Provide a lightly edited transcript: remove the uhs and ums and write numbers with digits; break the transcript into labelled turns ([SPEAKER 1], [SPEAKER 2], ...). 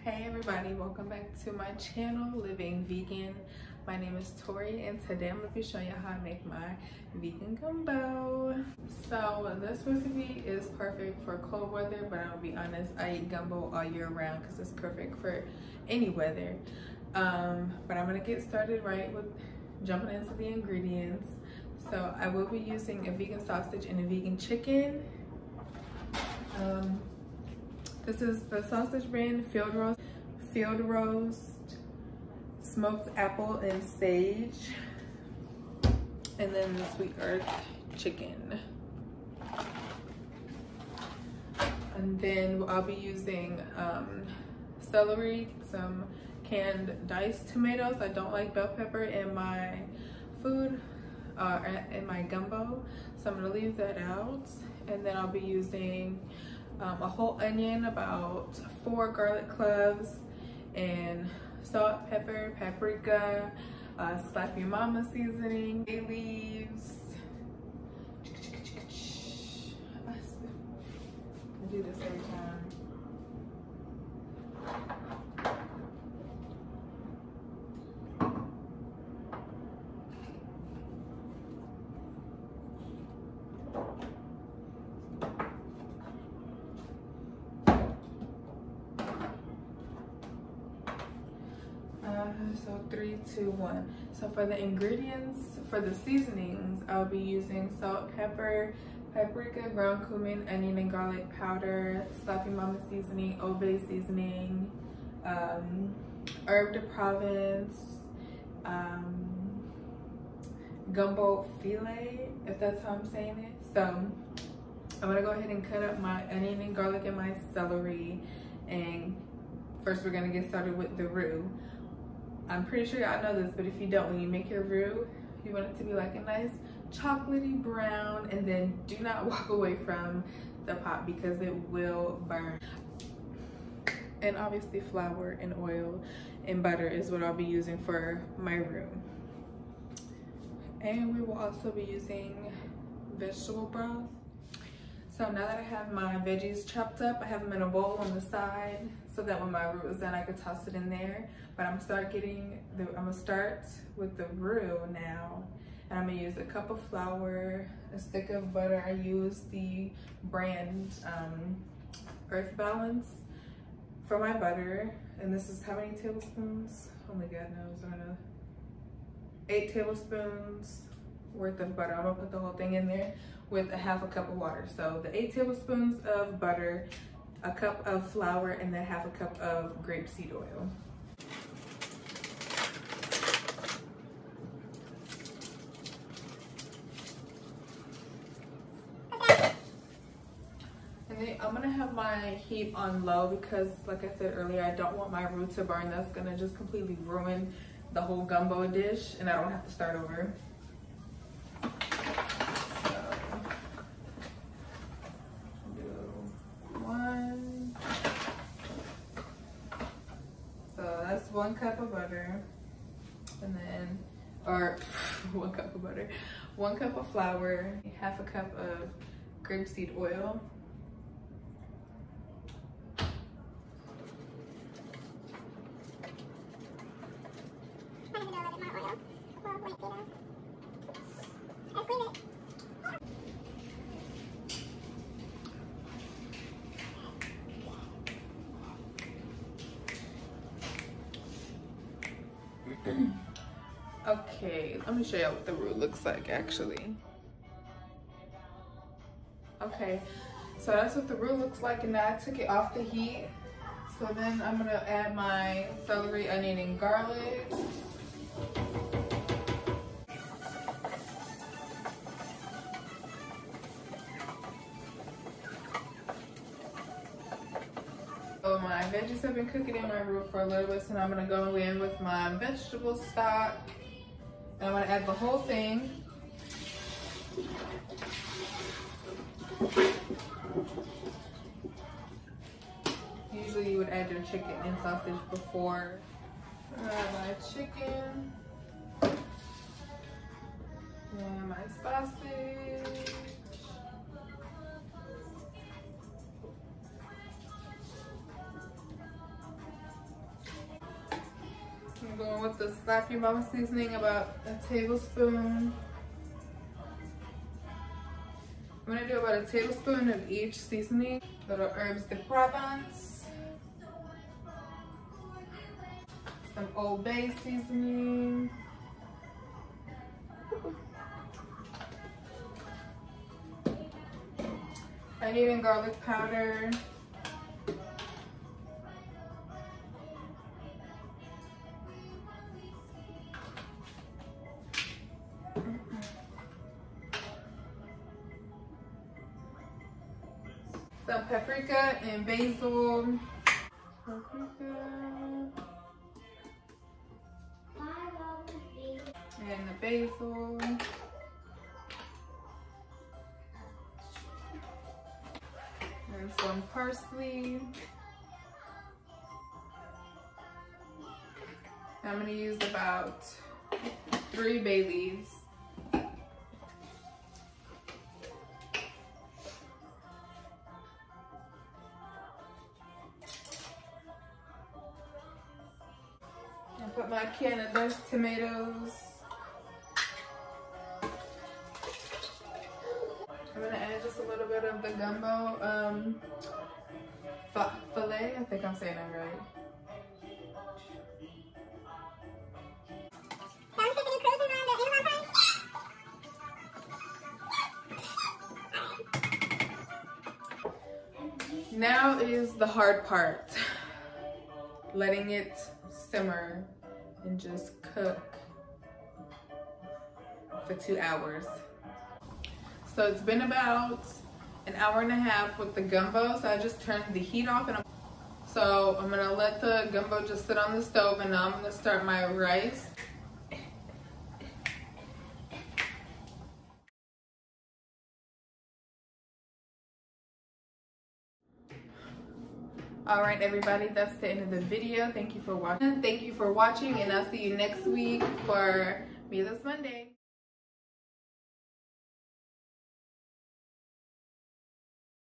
[SPEAKER 1] Hey everybody, welcome back to my channel, Living Vegan. My name is Tori and today I'm going to be showing you how to make my vegan gumbo. So this recipe is perfect for cold weather, but I'll be honest, I eat gumbo all year round because it's perfect for any weather. But I'm going to get started right with jumping into the ingredients. So I will be using a vegan sausage and a vegan chicken. This is the sausage brand field roast, smoked apple and sage, and then the sweet earth chicken. And then I'll be using celery, some canned diced tomatoes. I don't like bell pepper in my food, in my gumbo, so I'm gonna leave that out. And then I'll be using a whole onion, about 4 garlic cloves, and salt, pepper, paprika, slap your mama seasoning, bay leaves. I do this every time. So 3, 2, 1. So for the ingredients, for the seasonings, I'll be using salt, pepper, paprika, ground cumin, onion and garlic powder, Slappy Mama seasoning, Old Bay seasoning, herb de Provence, gumbo filet, if that's how I'm saying it. So I'm gonna go ahead and cut up my onion and garlic and my celery, and first we're gonna get started with the roux. I'm pretty sure y'all know this, but if you don't, when you make your roux, you want it to be like a nice chocolatey brown, and then do not walk away from the pot because it will burn. And obviously flour and oil and butter is what I'll be using for my roux. And we will also be using vegetable broth. So now that I have my veggies chopped up, I have them in a bowl on the side so that when my roux is done, I could toss it in there. But I'm gonna start with the roux now. And I'm gonna use a cup of flour, a stick of butter. I use the brand Earth Balance for my butter. And this is how many tablespoons? Only God knows. I don't know. 8 tablespoons worth of butter. I'm gonna put the whole thing in there with a half a cup of water. So the 8 tablespoons of butter, a cup of flour, and then half a cup of grapeseed oil. And then I'm gonna have my heat on low because, like I said earlier, I don't want my roux to burn. That's gonna just completely ruin the whole gumbo dish, and I don't have to start over. That's 1 cup of butter, and then, or 1 cup of butter, 1 cup of flour, half a cup of grapeseed oil. Okay, let me show you what the roux looks like actually. Okay, so that's what the roux looks like, and now I took it off the heat. So then I'm gonna add my celery, onion, and garlic. So my veggies have been cooking in my roux for a little bit, so now I'm gonna go in with my vegetable stock. And I'm gonna add the whole thing. Usually you would add your chicken and sausage before. Add my chicken. And my sausage. with the Slap Your Mama seasoning, about a tablespoon. I'm gonna do about a tablespoon of each seasoning. Little herbs de Provence. Some Old Bay seasoning. Onion and garlic powder. Some paprika and basil. Paprika. And the basil. And some parsley. I'm going to use about 3 bay leaves. And put my can of diced tomatoes. I'm gonna add just a little bit of the gumbo filet. I think I'm saying that right. Now is the hard part. Letting it simmer and just cook for 2 hours. So it's been about an hour and a half with the gumbo, so I just turned the heat off, and so I'm gonna let the gumbo just sit on the stove, and now I'm gonna start my rice. All right, everybody, that's the end of the video. Thank you for watching. And I'll see you next week for Meatless Monday.